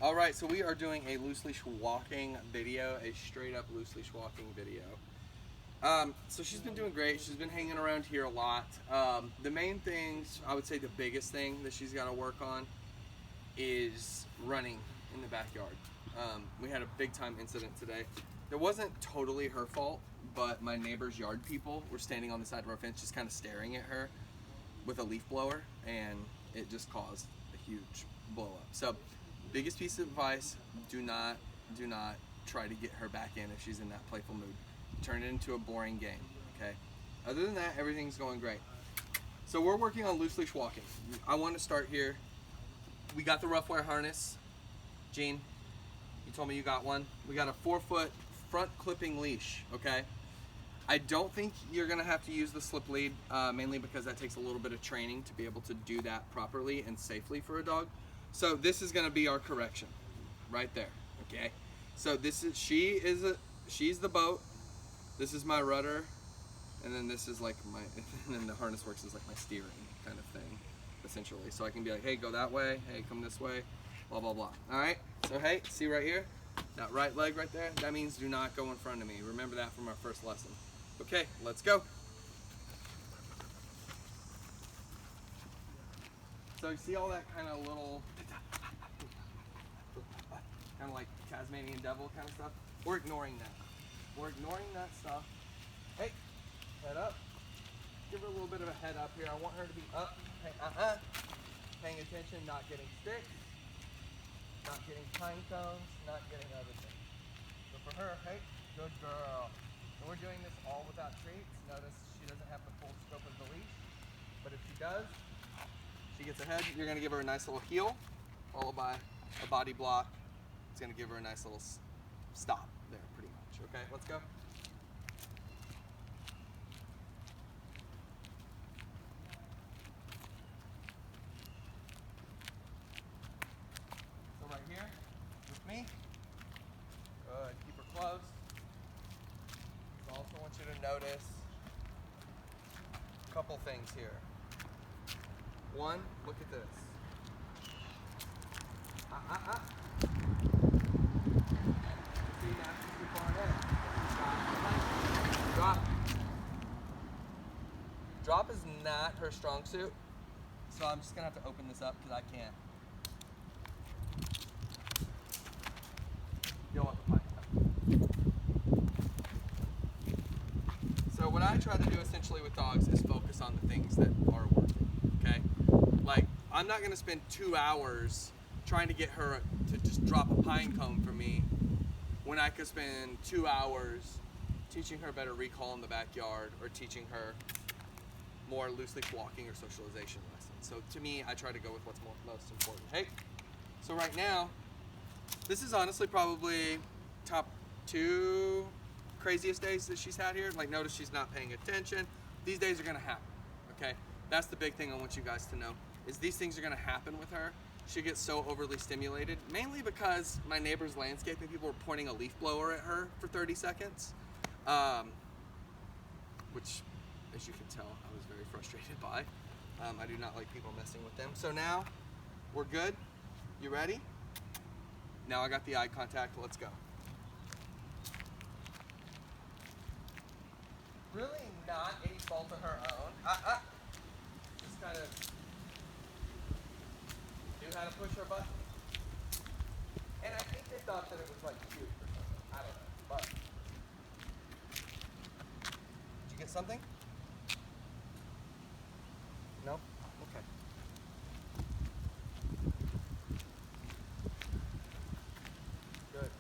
All right, so we are doing a loose leash walking video, a straight up loose leash walking video. So she's been doing great. She's been hanging around here a lot. The main things, I would say the biggest thing that she's got to work on is running in the backyard. We had a big time incident today. It wasn't totally her fault, but my neighbor's yard people were standing on the side of our fence just kind of staring at her with a leaf blower, and it just caused a huge blow up. So biggest piece of advice, do not try to get her back in if she's in that playful mood. Turn it into a boring game, okay? Other than that, everything's going great. So we're working on loose leash walking. I want to start here. We got the rough wire harness. Gene, you told me you got one. We got a 4-foot front clipping leash, okay? I don't think you're gonna have to use the slip lead, mainly because that takes a little bit of training to be able to do that properly and safely for a dog. So this is gonna be our correction, right there, okay? So this is, she's the boat, this is my rudder, and then this is like my, and then the harness works as like my steering kind of thing, essentially. So I can be like, hey, go that way, hey, come this way, blah, blah, blah. All right, so hey, see right here? That right leg right there, that means do not go in front of me. Remember that from our first lesson. Okay, let's go. So you see all that kind of little, kind of like Tasmanian devil kind of stuff? We're ignoring that. We're ignoring that stuff. Hey, head up. Give her a little bit of a head up here. I want her to be up. Hey, paying attention, not getting sticks, not getting pine cones, not getting other things. So for her, hey, good girl. And we're doing this all without treats. Notice she doesn't have the full scope of the leash, but if she does, she gets ahead. You're gonna give her a nice little heel, followed by a body block. It's gonna give her a nice little stop there, pretty much. Okay, let's go. So right here, with me. Good, keep her close. I also want you to notice a couple things here. One, look at this. See, now she's too far ahead. Drop. Drop is not her strong suit, so I'm just gonna have to open this up because I can't. You'll want the pipe. So what I try to do essentially with dogs is focus on the things that are working, okay? Like, I'm not gonna spend 2 hours trying to get her to just drop a pine cone for me when I could spend 2 hours teaching her better recall in the backyard or teaching her more loose leash walking or socialization lessons. So to me, I try to go with what's most important. Hey, so right now, this is honestly probably top 2 craziest days that she's had here. Like, notice she's not paying attention. These days are gonna happen, okay? That's the big thing I want you guys to know, is these things are gonna happen with her. She gets so overly stimulated, mainly because my neighbor's landscaping people were pointing a leaf blower at her for 30 seconds, which, as you can tell, I was very frustrated by. I do not like people messing with them. So now, we're good. You ready? Now I got the eye contact, let's go. Really not any fault of her own. Just kind of knew how to push her button. And I think they thought that it was like cute or something. I don't know. But did you get something? No? Okay. Good.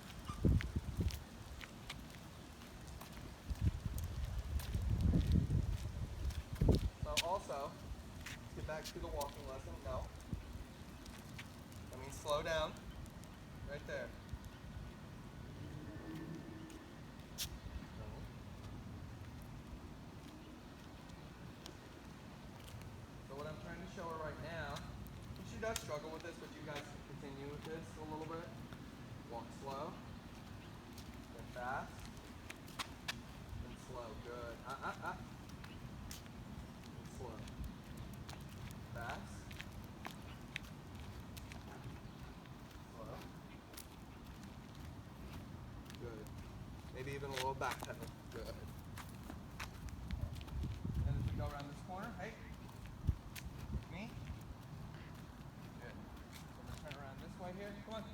So also, let's get back to the walking lesson. No. That means slow down. Right there. So what I'm trying to show her right now, and she does struggle with this, but you guys can continue with this a little bit. Walk slow, then fast, then slow. Good. And slow. Fast. Slow. even a little back pedal. Good. And as we go around this corner, hey, me. Good. So we're gonna turn around this way here. Come on.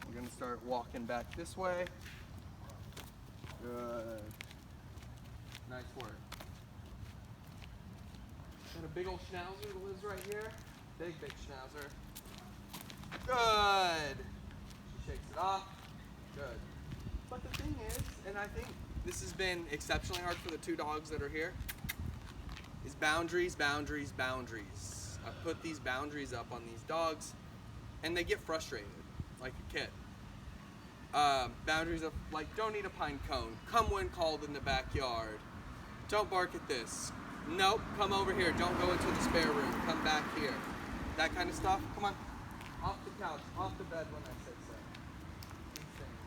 We're gonna start walking back this way. Good. Nice work. Got a big old schnauzer that lives right here. Big schnauzer. Good. She shakes it off. Good. But the thing is, and I think this has been exceptionally hard for the two dogs that are here, is boundaries, boundaries, boundaries. I put these boundaries up on these dogs, and they get frustrated, like a kid. Boundaries of, like, don't eat a pine cone. Come when called in the backyard. Don't bark at this. Nope, come over here. Don't go into the spare room. Come back here. That kind of stuff. Come on. Off the couch, off the bed when I say so. These things.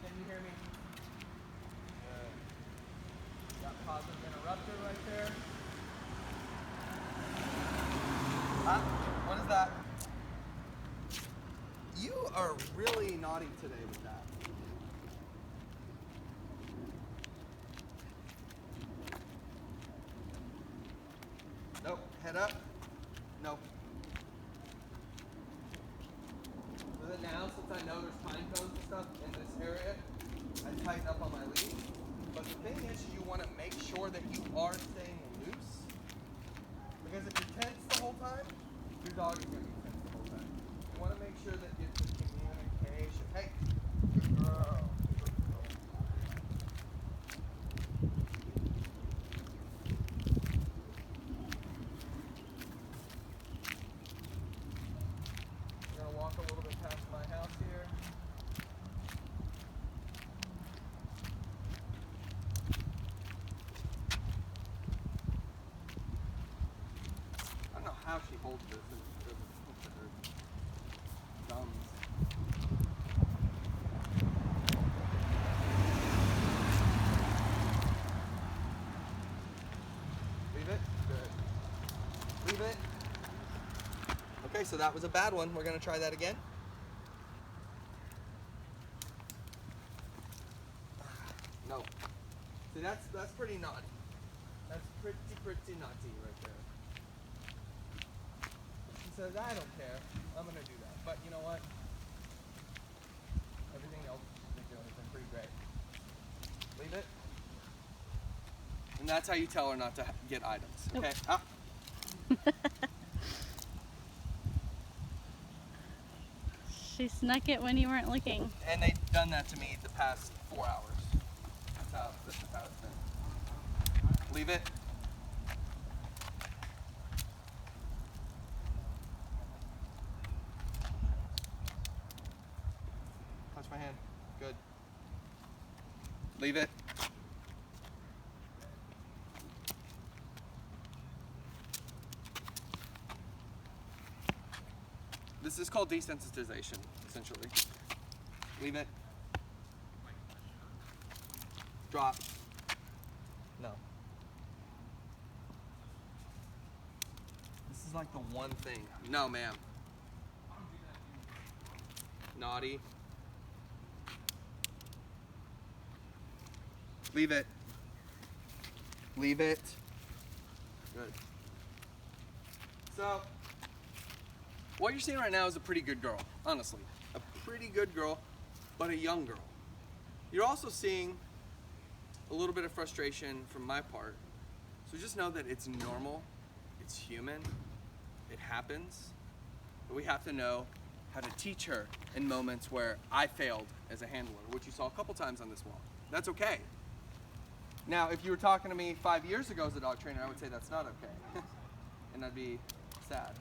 Can you hear me? Got positive interrupter right there. What is that? You are really naughty today with that. Nope. Head up. Nope. With it now, since I know there's pine cones and stuff in this area, I tighten up on my leash. But the thing is, you want to make sure that you are staying loose. Because if you're tense the whole time, your dog is going to be tense the whole time. You want to make sure that it's a communication. Hey, good girl. Good girl. We're going to walk a little bit past my house here. I don't know how she holds this. Leave it. Good. Leave it. Okay, so that was a bad one. We're going to try that again. No. See, that's pretty naughty. That's pretty naughty right there. She says, I don't care. I'm going to do that. But you know what? Everything else she's been doing has been pretty great. Leave it. And that's how you tell her not to get items. Okay? Nope. She snuck it when you weren't looking. And they've done that to me the past 4 hours. This is how it's been. Leave it. Touch my hand. Good. Leave it. This is called desensitization, essentially. Leave it. Drop. No. This is like the one thing. No, ma'am. Naughty. Leave it. Leave it. Good. So, what you're seeing right now is a pretty good girl, honestly. A pretty good girl, but a young girl. You're also seeing a little bit of frustration from my part. So just know that it's normal, it's human, it happens. But we have to know how to teach her in moments where I failed as a handler, which you saw a couple times on this walk. That's okay. Now, if you were talking to me 5 years ago as a dog trainer, I would say that's not okay. And I'd be sad.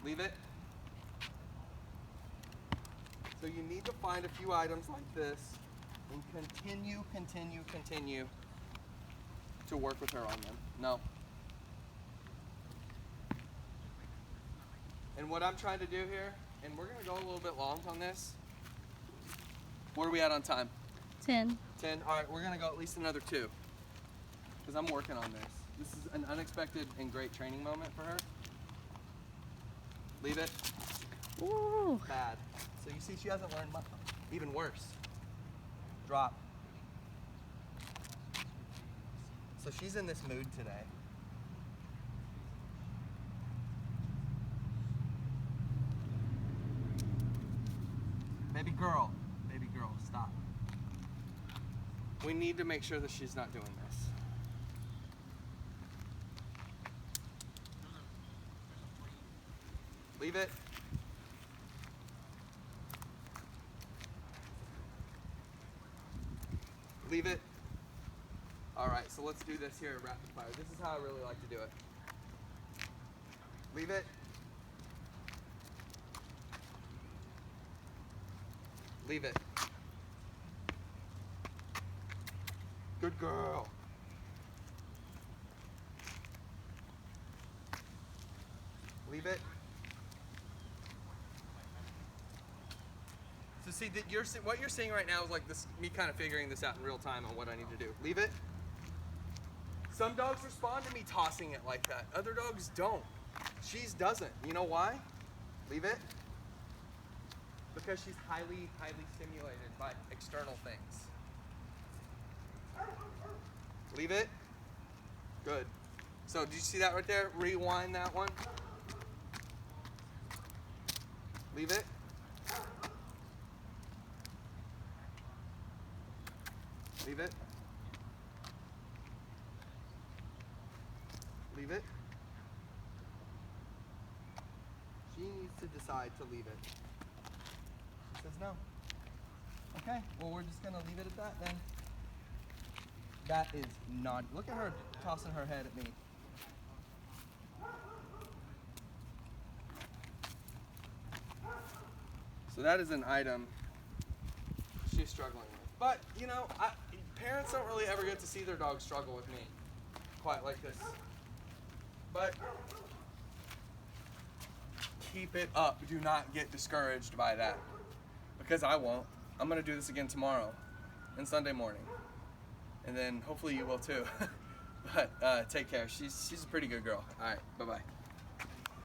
Leave it. So you need to find a few items like this and continue to work with her on them. No. And what I'm trying to do here, and we're gonna go a little bit long on this. What are we at on time? 10. 10, all right, we're gonna go at least another 2. Because I'm working on this. This is an unexpected and great training moment for her. Leave it. Ooh. Bad. So you see she hasn't learned much. Even worse. Drop. So she's in this mood today. Baby girl, stop. We need to make sure that she's not doing this. Leave it. Leave it. All right, so let's do this here at rapid fire. This is how I really like to do it. Leave it. Leave it. Good girl. Leave it. So see, that what you're seeing right now is like this, me kind of figuring this out in real time on what I need to do. Leave it. Some dogs respond to me tossing it like that. Other dogs don't. She's doesn't. You know why? Leave it. Because she's highly stimulated by external things. Leave it. Good. So did you see that right there? Rewind that one. Leave it. Leave it. Leave it. She needs to decide to leave it. She says no. Okay, well we're just gonna leave it at that then. That is not, look at her tossing her head at me. So that is an item she's struggling with. But, you know, parents don't really ever get to see their dogs struggle with me quite like this. But keep it up. Do not get discouraged by that. Because I won't. I'm going to do this again tomorrow and Sunday morning. And then hopefully you will too. But take care. She's a pretty good girl. All right. Bye-bye.